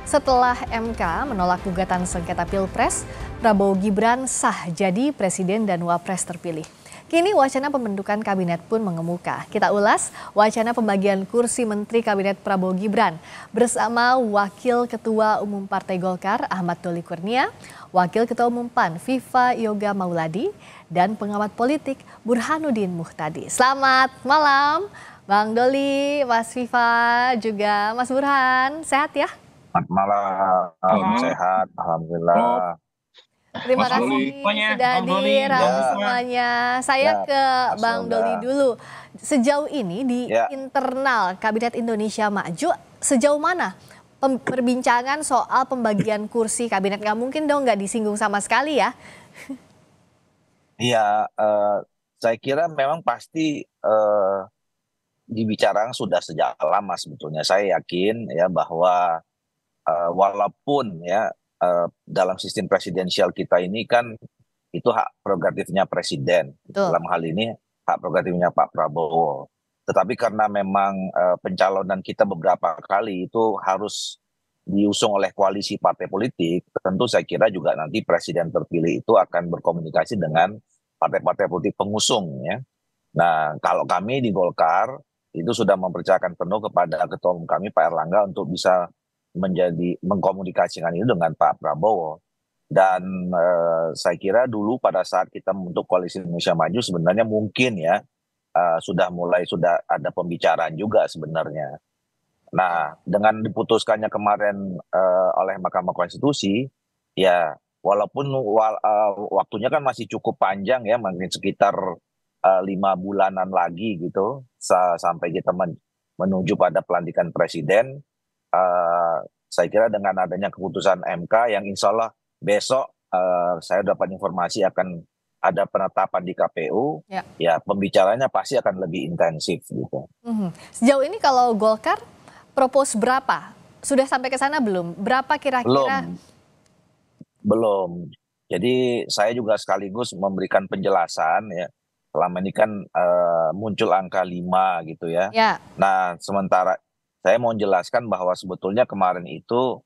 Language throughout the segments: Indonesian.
Setelah MK menolak gugatan sengketa Pilpres, Prabowo Gibran sah jadi Presiden dan Wapres terpilih. Kini wacana pembentukan kabinet pun mengemuka. Kita ulas wacana pembagian kursi Menteri Kabinet Prabowo Gibran bersama Wakil Ketua Umum Partai Golkar Ahmad Doli Kurnia, Wakil Ketua Umum PAN Viva Yoga Mauladi, dan pengamat politik Burhanuddin Muhtadi. Selamat malam Bang Doli, Mas Viva, juga Mas Burhan. Sehat ya? Selamat malam, sehat, alhamdulillah. Terima kasih sudah hadir semuanya. Saya ke Bang Doli dulu. Sejauh ini di internal Kabinet Indonesia Maju, sejauh mana perbincangan soal pembagian kursi kabinet? Nggak mungkin dong nggak disinggung sama sekali ya? Iya, saya kira memang pasti dibicarakan sudah sejak lama sebetulnya. Saya yakin ya bahwa walaupun ya dalam sistem presidensial kita ini kan itu hak prerogatifnya presiden. Betul. Dalam hal ini hak prerogatifnya Pak Prabowo. Tetapi karena memang pencalonan kita beberapa kali itu harus diusung oleh koalisi partai politik, tentu saya kira juga nanti presiden terpilih itu akan berkomunikasi dengan partai-partai politik pengusung ya. Nah, kalau kami di Golkar itu sudah mempercayakan penuh kepada ketua umum kami Pak Erlangga untuk bisa mengkomunikasikan itu dengan Pak Prabowo. Dan saya kira dulu pada saat kita membentuk koalisi Indonesia Maju sebenarnya mungkin ya sudah ada pembicaraan juga sebenarnya. Nah, dengan diputuskannya kemarin oleh Mahkamah Konstitusi, ya walaupun waktunya kan masih cukup panjang ya, mungkin sekitar 5 bulanan lagi gitu sampai kita menuju pada pelantikan presiden. Saya kira dengan adanya keputusan MK yang insya Allah besok saya dapat informasi akan ada penetapan di KPU, ya pembicaranya pasti akan lebih intensif gitu. Sejauh ini kalau Golkar propose berapa? Sudah sampai ke sana belum? Berapa kira-kira? Belum. Jadi saya juga sekaligus memberikan penjelasan ya. Selama ini kan muncul angka 5 gitu ya. Nah, sementara saya mau menjelaskan bahwa sebetulnya kemarin itu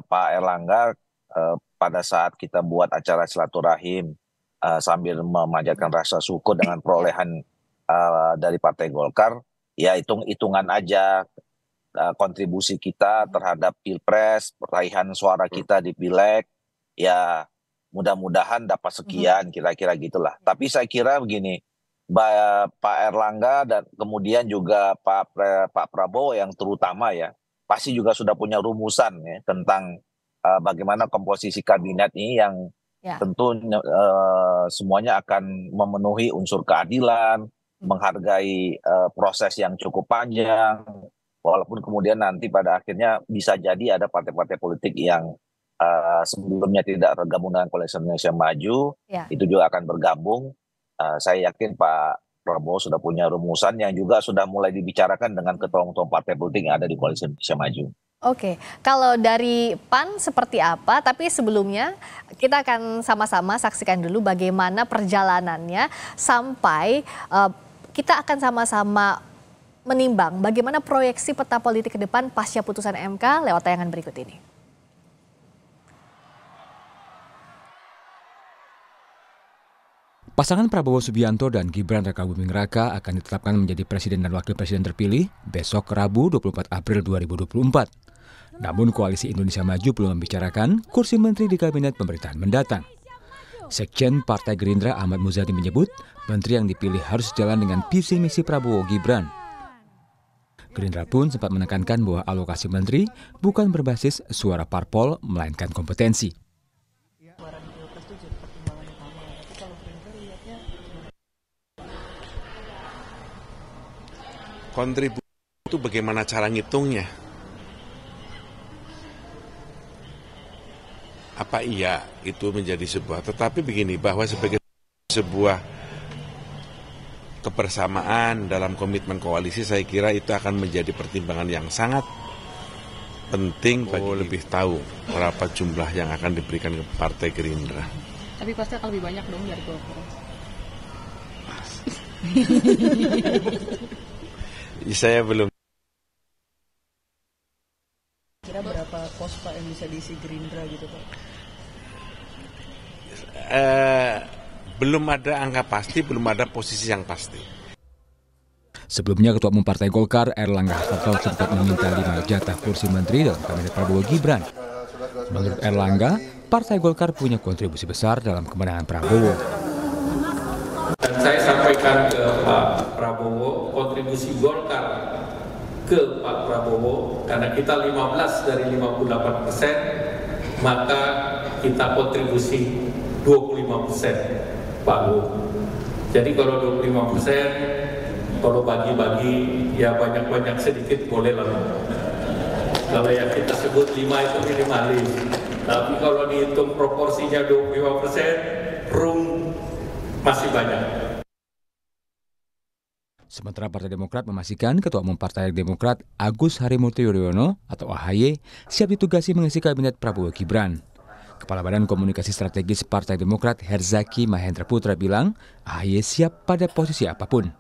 Pak Erlangga pada saat kita buat acara silaturahim sambil memanjatkan rasa syukur dengan perolehan dari Partai Golkar, ya hitung-hitungan aja kontribusi kita terhadap Pilpres, peraihan suara kita di Pileg, ya mudah-mudahan dapat sekian kira-kira gitulah. Tapi saya kira begini, Pak Erlangga dan kemudian juga Pak Prabowo yang terutama ya pasti juga sudah punya rumusan ya tentang bagaimana komposisi kabinet ini yang tentu semuanya akan memenuhi unsur keadilan, menghargai proses yang cukup panjang, walaupun kemudian nanti pada akhirnya bisa jadi ada partai-partai politik yang sebelumnya tidak tergabung dengan koalisi Indonesia Maju, itu juga akan bergabung. Saya yakin Pak Prabowo sudah punya rumusan yang juga sudah mulai dibicarakan dengan ketua-ketua partai politik yang ada di koalisi Indonesia Maju. Oke, kalau dari PAN seperti apa? Tapi sebelumnya kita akan sama-sama saksikan dulu bagaimana perjalanannya sampai kita akan sama-sama menimbang bagaimana proyeksi peta politik ke depan pasca putusan MK lewat tayangan berikut ini. Pasangan Prabowo Subianto dan Gibran Rakabuming Raka akan ditetapkan menjadi presiden dan wakil presiden terpilih besok Rabu 24 April 2024. Namun Koalisi Indonesia Maju belum membicarakan kursi menteri di kabinet pemerintahan mendatang. Sekjen Partai Gerindra Ahmad Muzani menyebut menteri yang dipilih harus sejalan dengan visi misi Prabowo Gibran. Gerindra pun sempat menekankan bahwa alokasi menteri bukan berbasis suara parpol melainkan kompetensi. Kontribusi itu bagaimana cara ngitungnya? Apa iya itu menjadi sebuah, tetapi begini, bahwa sebagai sebuah kebersamaan dalam komitmen koalisi, saya kira itu akan menjadi pertimbangan yang sangat penting bagi lebih tahu berapa jumlah yang akan diberikan ke Partai Gerindra. Tapi pasti akan lebih banyak dong dari Golkar. Saya belum. Kira berapa pos Pak yang bisa diisi Gerindra gitu Pak? Belum ada angka pasti, belum ada posisi yang pasti. Sebelumnya Ketua Umum Partai Golkar Erlangga Hartarto sempat meminta 5 jatah kursi menteri dalam kabinet Prabowo Gibran. Menurut Erlangga, Partai Golkar punya kontribusi besar dalam kemenangan Prabowo. Dan saya sampaikan ke Pak Prabowo, kontribusi Golkar ke Pak Prabowo, karena kita 15 dari 58%, maka kita kontribusi 25%, Pak Bu. Jadi kalau 25%, kalau bagi-bagi ya banyak-banyak sedikit boleh lah. Kalau yang kita sebut 5 itu minimalis. Tapi kalau dihitung proporsinya 25%, room masih banyak. Sementara Partai Demokrat memastikan Ketua Umum Partai Demokrat Agus Harimurti Yudhoyono atau AHY siap ditugasi mengisi kabinet Prabowo Gibran. Kepala Badan Komunikasi Strategis Partai Demokrat Herzaki Mahendra Putra bilang AHY siap pada posisi apapun.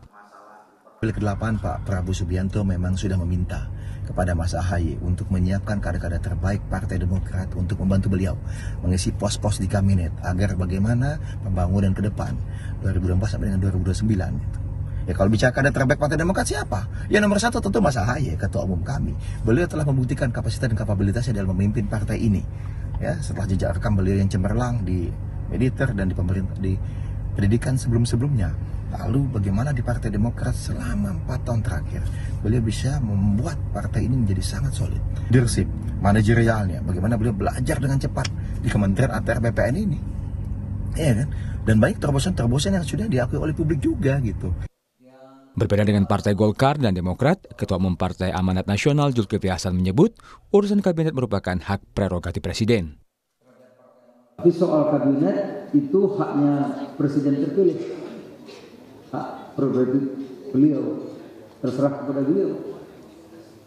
Ke-8 Pak Prabowo Subianto memang sudah meminta kepada Mas AHY untuk menyiapkan kader-kader terbaik Partai Demokrat untuk membantu beliau mengisi pos-pos di kabinet agar bagaimana pembangunan ke depan 2024 sampai dengan 2029 gitu. Ya kalau bicara kader terbaik Partai Demokrat siapa? Ya nomor 1 tentu Mas AHY, Ketua Umum kami. Beliau telah membuktikan kapasitas dan kapabilitasnya dalam memimpin partai ini. Ya, setelah jejak rekam beliau yang cemerlang di militer dan di pemerintah di pendidikan sebelum-sebelumnya. Lalu bagaimana di Partai Demokrat selama 4 tahun terakhir beliau bisa membuat partai ini menjadi sangat solid. Leadership, manajerialnya, bagaimana beliau belajar dengan cepat di Kementerian ATR BPN ini. Iya kan? Dan banyak terobosan-terobosan yang sudah diakui oleh publik juga gitu. Berbeda dengan Partai Golkar dan Demokrat, Ketua Umum Partai Amanat Nasional Zulkifli Hasan menyebut urusan kabinet merupakan hak prerogatif Presiden. Tapi soal kabinet itu haknya Presiden terpilih, hak prerogatif beliau, terserah kepada beliau.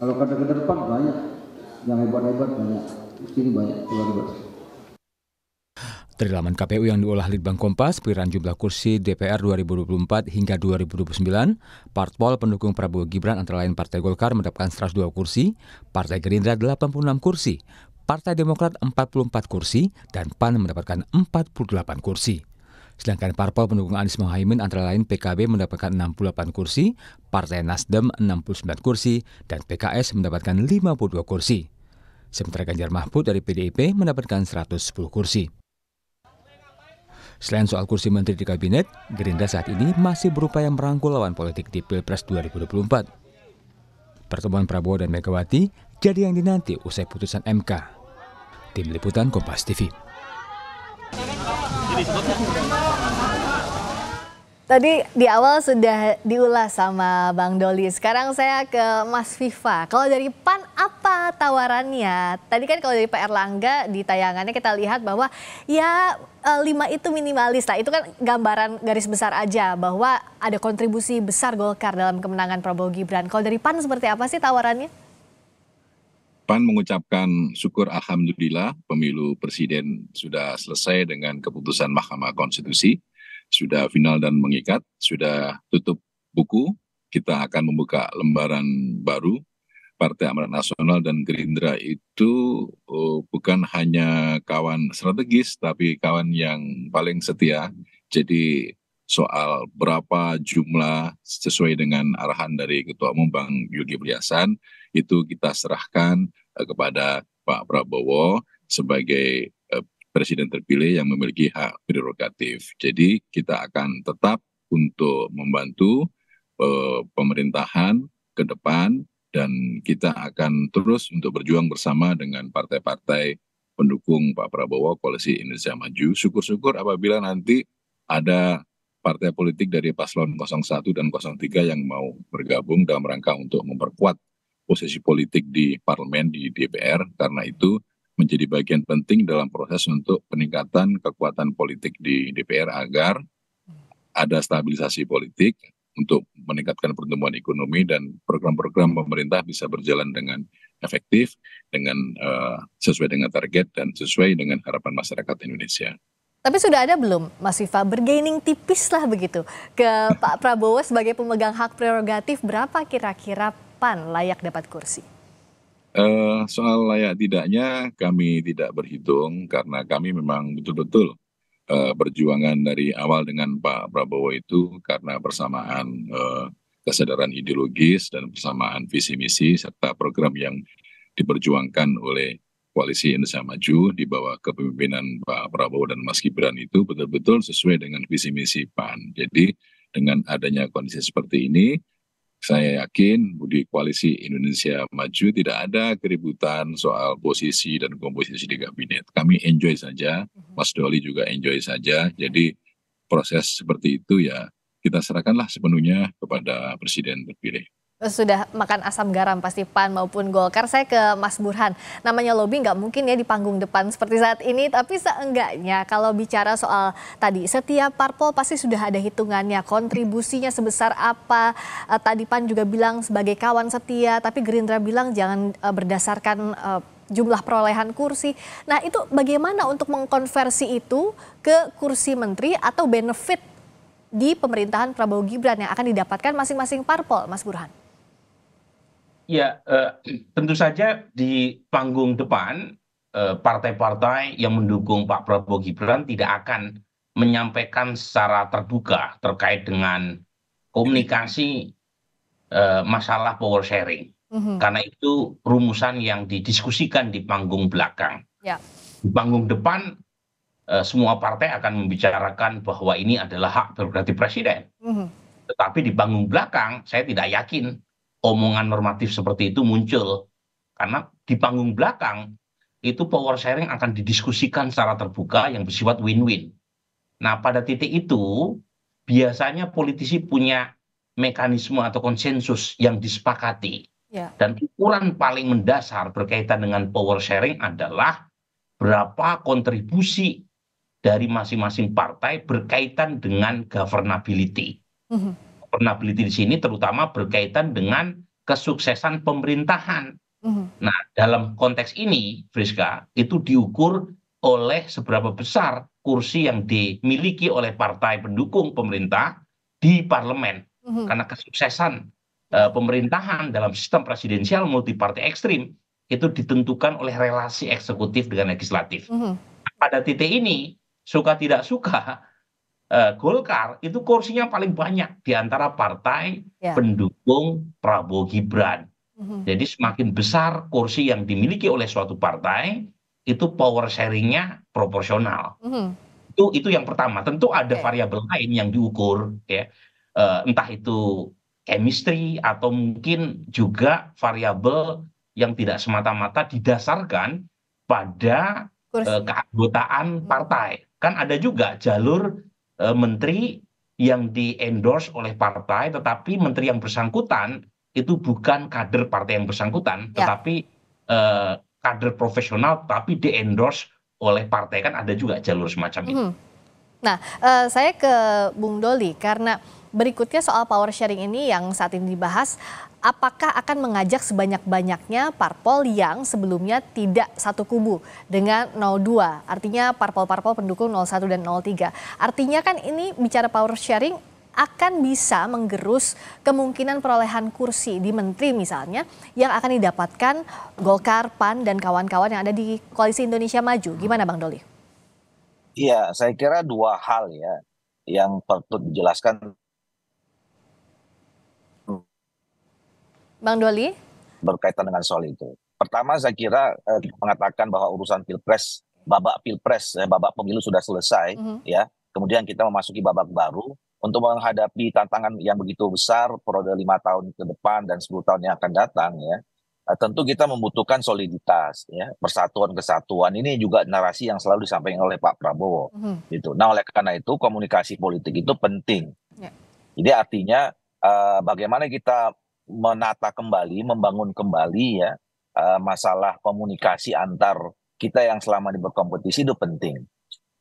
Kalau kader-kader PAN banyak, yang hebat-hebat banyak, di sini banyak hebat-hebat. Dari laman KPU yang diolah Litbang Kompas, perkiraan jumlah kursi DPR 2024 hingga 2029, parpol pendukung Prabowo Gibran antara lain Partai Golkar mendapatkan 102 kursi, Partai Gerindra 86 kursi, Partai Demokrat 44 kursi, dan PAN mendapatkan 48 kursi. Sedangkan parpol pendukung Anies Mohaimin antara lain PKB mendapatkan 68 kursi, Partai Nasdem 69 kursi, dan PKS mendapatkan 52 kursi. Sementara Ganjar Mahfud dari PDIP mendapatkan 110 kursi. Selain soal kursi menteri di kabinet, Gerindra saat ini masih berupaya merangkul lawan politik di Pilpres 2024. Pertemuan Prabowo dan Megawati jadi yang dinanti usai putusan MK. Tim Liputan Kompas TV. Tadi di awal sudah diulas sama Bang Doli. Sekarang saya ke Mas Viva. Kalau dari PAN apa tawarannya? Tadi kan kalau dari Pak Erlangga di tayangannya kita lihat bahwa ya 5 itu minimalis lah. Itu kan gambaran garis besar aja bahwa ada kontribusi besar Golkar dalam kemenangan Prabowo Gibran. Kalau dari PAN seperti apa sih tawarannya? PAN mengucapkan syukur alhamdulillah pemilu presiden sudah selesai dengan keputusan Mahkamah Konstitusi. Sudah final dan mengikat, sudah tutup buku, kita akan membuka lembaran baru. Partai Amanat Nasional dan Gerindra itu bukan hanya kawan strategis, tapi kawan yang paling setia. Jadi soal berapa jumlah sesuai dengan arahan dari Ketua Umum Bang Zulkifli Hasan, itu kita serahkan kepada Pak Prabowo sebagai Presiden terpilih yang memiliki hak prerogatif. Jadi kita akan tetap untuk membantu pemerintahan ke depan dan kita akan terus untuk berjuang bersama dengan partai-partai pendukung Pak Prabowo, Koalisi Indonesia Maju. Syukur-syukur apabila nanti ada partai politik dari paslon 01 dan 03 yang mau bergabung dalam rangka untuk memperkuat posisi politik di parlemen, di DPR. Karena itu menjadi bagian penting dalam proses untuk peningkatan kekuatan politik di DPR agar ada stabilisasi politik untuk meningkatkan pertumbuhan ekonomi dan program-program pemerintah bisa berjalan dengan efektif, dengan sesuai dengan target dan sesuai dengan harapan masyarakat Indonesia. Tapi sudah ada belum, Mas Viva, bergaining tipis lah begitu ke Pak Prabowo sebagai pemegang hak prerogatif, berapa kira-kira PAN layak dapat kursi? Soal layak tidaknya kami tidak berhitung karena kami memang betul-betul perjuangan dari awal dengan Pak Prabowo itu karena persamaan kesadaran ideologis dan persamaan visi misi serta program yang diperjuangkan oleh Koalisi Indonesia Maju di bawah kepemimpinan Pak Prabowo dan Mas Gibran itu betul-betul sesuai dengan visi misi PAN. Jadi dengan adanya kondisi seperti ini, saya yakin di Koalisi Indonesia Maju tidak ada keributan soal posisi dan komposisi di kabinet. Kami enjoy saja, Mas Doli juga enjoy saja. Jadi proses seperti itu ya kita serahkanlah sepenuhnya kepada Presiden terpilih. Sudah makan asam garam pasti PAN maupun Golkar. Saya ke Mas Burhan. Namanya lobby nggak mungkin ya di panggung depan seperti saat ini. Tapi seenggaknya kalau bicara soal tadi, setiap parpol pasti sudah ada hitungannya. Kontribusinya sebesar apa. Tadi PAN juga bilang sebagai kawan setia. Tapi Gerindra bilang jangan berdasarkan jumlah perolehan kursi. Nah itu bagaimana untuk mengkonversi itu ke kursi menteri atau benefit di pemerintahan Prabowo Gibran yang akan didapatkan masing-masing parpol, Mas Burhan? Ya, tentu saja di panggung depan partai-partai yang mendukung Pak Prabowo Gibran tidak akan menyampaikan secara terbuka terkait dengan komunikasi masalah power sharing. Karena itu rumusan yang didiskusikan di panggung belakang. Ya. Di panggung depan semua partai akan membicarakan bahwa ini adalah hak prerogatif presiden. Tetapi di panggung belakang saya tidak yakin omongan normatif seperti itu muncul. Karena di panggung belakang itu power sharing akan didiskusikan secara terbuka yang bersifat win-win. Nah pada titik itu biasanya politisi punya mekanisme atau konsensus yang disepakati. Ya. Dan ukuran paling mendasar berkaitan dengan power sharing adalah berapa kontribusi dari masing-masing partai berkaitan dengan governability. Governability di sini terutama berkaitan dengan kesuksesan pemerintahan. Nah, dalam konteks ini, Friska, itu diukur oleh seberapa besar kursi yang dimiliki oleh partai pendukung pemerintah di parlemen. Karena kesuksesan pemerintahan dalam sistem presidensial multipartai ekstrim itu ditentukan oleh relasi eksekutif dengan legislatif. Pada titik ini, suka tidak suka, Golkar itu kursinya paling banyak di antara partai pendukung Prabowo Gibran. Jadi semakin besar kursi yang dimiliki oleh suatu partai, itu power sharingnya proporsional. Itu yang pertama. Tentu ada variabel lain yang diukur, ya. Entah itu chemistry atau mungkin juga variabel yang tidak semata-mata didasarkan pada keanggotaan partai. Kan ada juga jalur menteri yang di-endorse oleh partai, tetapi menteri yang bersangkutan itu bukan kader partai yang bersangkutan, tetapi kader profesional, tapi di-endorse oleh partai. Kan ada juga jalur semacam itu. Nah, saya ke Bung Doli, karena berikutnya soal power sharing ini yang saat ini dibahas, apakah akan mengajak sebanyak-banyaknya parpol yang sebelumnya tidak satu kubu dengan 02, artinya parpol-parpol pendukung 01 dan 03. Artinya kan ini bicara power sharing akan bisa menggerus kemungkinan perolehan kursi di menteri misalnya yang akan didapatkan Golkar, PAN, dan kawan-kawan yang ada di Koalisi Indonesia Maju. Gimana Bang Doli? Iya, saya kira dua hal ya yang perlu dijelaskan. Bang Doli? Berkaitan dengan soal itu. Pertama saya kira mengatakan bahwa urusan pilpres, babak pemilu sudah selesai, ya. Kemudian kita memasuki babak baru untuk menghadapi tantangan yang begitu besar periode 5 tahun ke depan dan 10 tahun yang akan datang, ya. Tentu kita membutuhkan soliditas, ya, persatuan kesatuan. Ini juga narasi yang selalu disampaikan oleh Pak Prabowo. Gitu. Nah, oleh karena itu komunikasi politik itu penting. Jadi artinya bagaimana kita menata kembali, membangun kembali ya masalah komunikasi antar kita yang selama ini berkompetisi itu penting.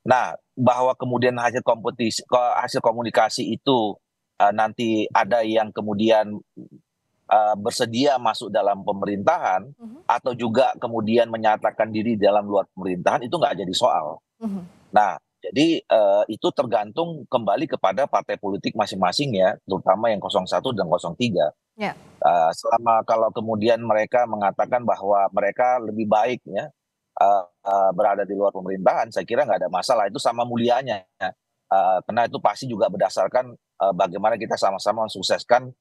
Nah, bahwa kemudian hasil komunikasi itu nanti ada yang kemudian bersedia masuk dalam pemerintahan atau juga kemudian menyatakan diri dalam luar pemerintahan itu nggak jadi soal. Nah, jadi itu tergantung kembali kepada partai politik masing-masing ya, terutama yang 01 dan 03. Ya. Selama kalau kemudian mereka mengatakan bahwa mereka lebih baik ya berada di luar pemerintahan, saya kira nggak ada masalah, itu sama mulianya. Karena itu pasti juga berdasarkan bagaimana kita sama-sama mensukseskan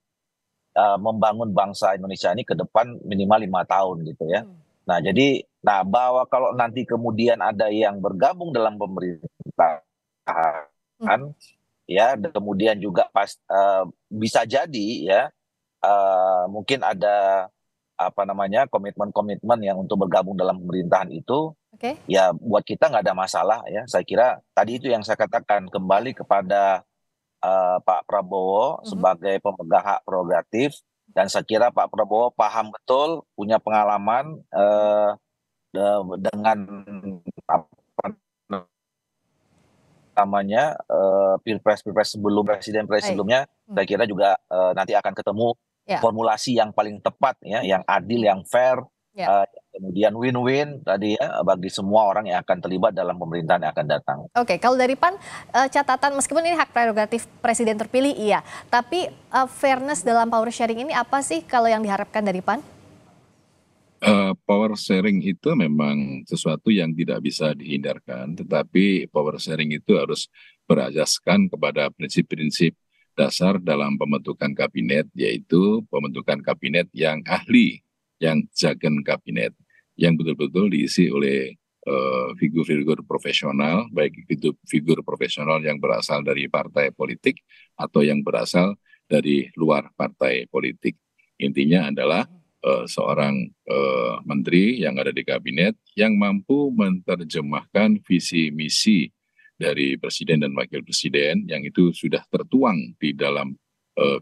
membangun bangsa Indonesia ini ke depan minimal 5 tahun gitu ya. Nah jadi, bahwa kalau nanti kemudian ada yang bergabung dalam pemerintahan, ya, dan kemudian juga bisa jadi ya mungkin ada komitmen-komitmen yang untuk bergabung dalam pemerintahan itu, ya buat kita nggak ada masalah ya. Saya kira tadi itu yang saya katakan, kembali kepada Pak Prabowo sebagai pemegang hak prerogatif, dan saya kira Pak Prabowo paham betul, punya pengalaman dengan pilpres sebelum presiden sebelumnya. Saya kira juga nanti akan ketemu formulasi yang paling tepat ya, yang adil, yang fair, kemudian win-win tadi ya bagi semua orang yang akan terlibat dalam pemerintahan yang akan datang. Oke, kalau dari PAN catatan, meskipun ini hak prerogatif presiden terpilih iya, tapi fairness dalam power sharing ini apa sih kalau yang diharapkan dari PAN? Power sharing itu memang sesuatu yang tidak bisa dihindarkan, tetapi power sharing itu harus berasaskan kepada prinsip-prinsip dasar dalam pembentukan kabinet, yaitu pembentukan kabinet yang ahli, yang jagen kabinet, yang betul-betul diisi oleh figur-figur profesional, baik itu figur profesional yang berasal dari partai politik atau yang berasal dari luar partai politik. Intinya adalah seorang menteri yang ada di kabinet yang mampu menerjemahkan visi misi dari presiden dan wakil presiden, yang itu sudah tertuang di dalam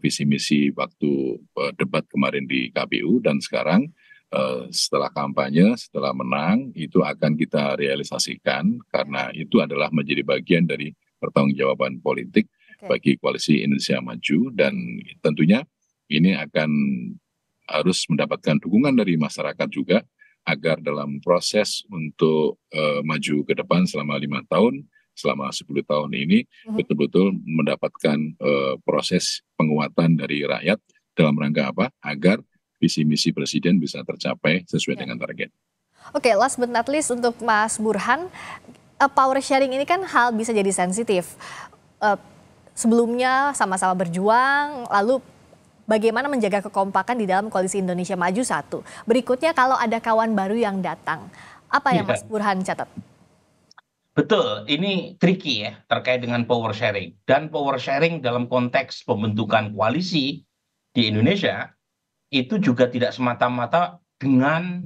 visi misi waktu debat kemarin di KPU, dan sekarang setelah kampanye, setelah menang, itu akan kita realisasikan, karena itu adalah menjadi bagian dari pertanggungjawaban politik bagi Koalisi Indonesia Maju, dan tentunya ini akan harus mendapatkan dukungan dari masyarakat juga, agar dalam proses untuk maju ke depan selama 5 tahun, selama 10 tahun ini betul-betul mendapatkan proses penguatan dari rakyat dalam rangka apa? Agar visi misi presiden bisa tercapai sesuai dengan target. Oke, last but not least untuk Mas Burhan, power sharing ini kan hal bisa jadi sensitif. Sebelumnya sama-sama berjuang, lalu bagaimana menjaga kekompakan di dalam Koalisi Indonesia Maju satu. Berikutnya kalau ada kawan baru yang datang, apa yang Mas Burhan catat? Betul, ini tricky ya terkait dengan power sharing. Dan power sharing dalam konteks pembentukan koalisi di Indonesia itu juga tidak semata-mata dengan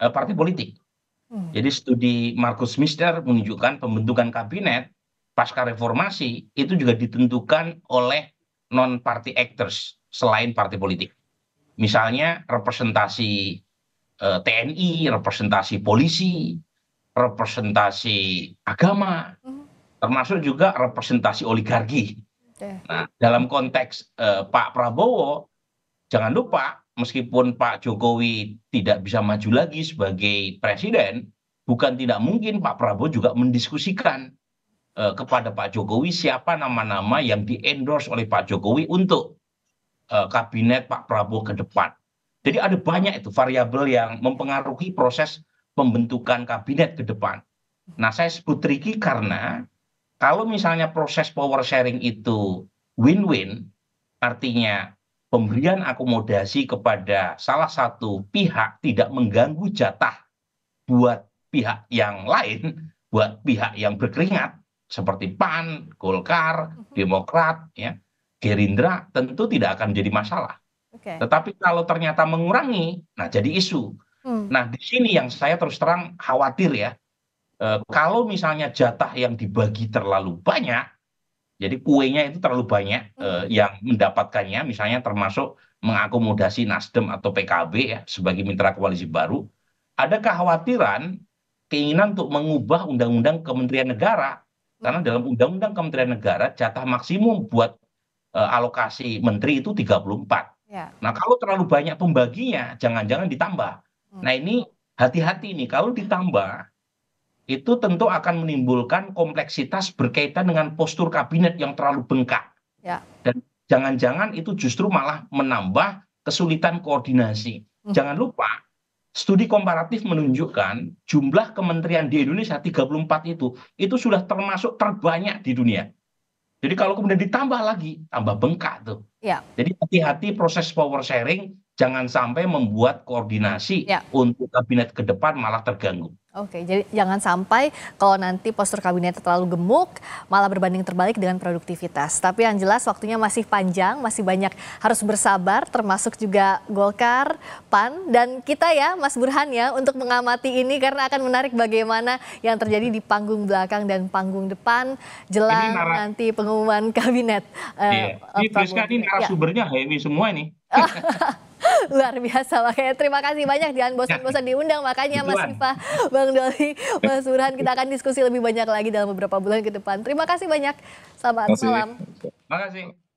partai politik. Jadi studi Markus Mister menunjukkan pembentukan kabinet pasca reformasi itu juga ditentukan oleh non-party actors selain partai politik. Misalnya representasi TNI, representasi polisi, representasi agama, termasuk juga representasi oligarki. Nah, dalam konteks Pak Prabowo, jangan lupa meskipun Pak Jokowi tidak bisa maju lagi sebagai presiden, bukan tidak mungkin Pak Prabowo juga mendiskusikan kepada Pak Jokowi siapa nama-nama yang di-endorse oleh Pak Jokowi untuk kabinet Pak Prabowo ke depan. Jadi ada banyak itu variabel yang mempengaruhi proses pembentukan kabinet ke depan. Nah, saya sebut tricky karena kalau misalnya proses power sharing itu win-win, artinya pemberian akomodasi kepada salah satu pihak tidak mengganggu jatah buat pihak yang lain, buat pihak yang berkeringat, seperti PAN, Golkar, Demokrat, ya, Gerindra, tentu tidak akan menjadi masalah. Tetapi kalau ternyata mengurangi, nah jadi isu. Nah, di sini yang saya terus terang khawatir ya, kalau misalnya jatah yang dibagi terlalu banyak, jadi kuenya itu terlalu banyak yang mendapatkannya, misalnya termasuk mengakomodasi Nasdem atau PKB ya sebagai mitra koalisi baru, ada kekhawatiran keinginan untuk mengubah undang-undang Kementerian Negara, karena dalam undang-undang Kementerian Negara jatah maksimum buat alokasi menteri itu 34. Nah, kalau terlalu banyak pembaginya, jangan-jangan ditambah. Nah, ini hati-hati nih, kalau ditambah, itu tentu akan menimbulkan kompleksitas berkaitan dengan postur kabinet yang terlalu bengkak. Dan jangan-jangan itu justru malah menambah kesulitan koordinasi. Jangan lupa, studi komparatif menunjukkan jumlah kementerian di Indonesia 34 itu sudah termasuk terbanyak di dunia. Jadi kalau kemudian ditambah lagi, tambah bengkak tuh. Ya. Jadi hati-hati proses power sharing, jangan sampai membuat koordinasi untuk kabinet ke depan malah terganggu. Oke, jadi jangan sampai kalau nanti postur kabinet terlalu gemuk, malah berbanding terbalik dengan produktivitas. Tapi yang jelas waktunya masih panjang, masih banyak harus bersabar, termasuk juga Golkar, PAN, dan kita ya Mas Burhan ya untuk mengamati ini karena akan menarik bagaimana yang terjadi di panggung belakang dan panggung depan jelang nanti pengumuman kabinet. Ini Friska ini narasumbernya Hemi semua ini. Luar biasa, makanya terima kasih banyak, jangan bosan-bosan diundang, makanya Mas Viva, Bang Doli, Mas Burhan, kita akan diskusi lebih banyak lagi dalam beberapa bulan ke depan. Terima kasih banyak, selamat malam. Terima kasih.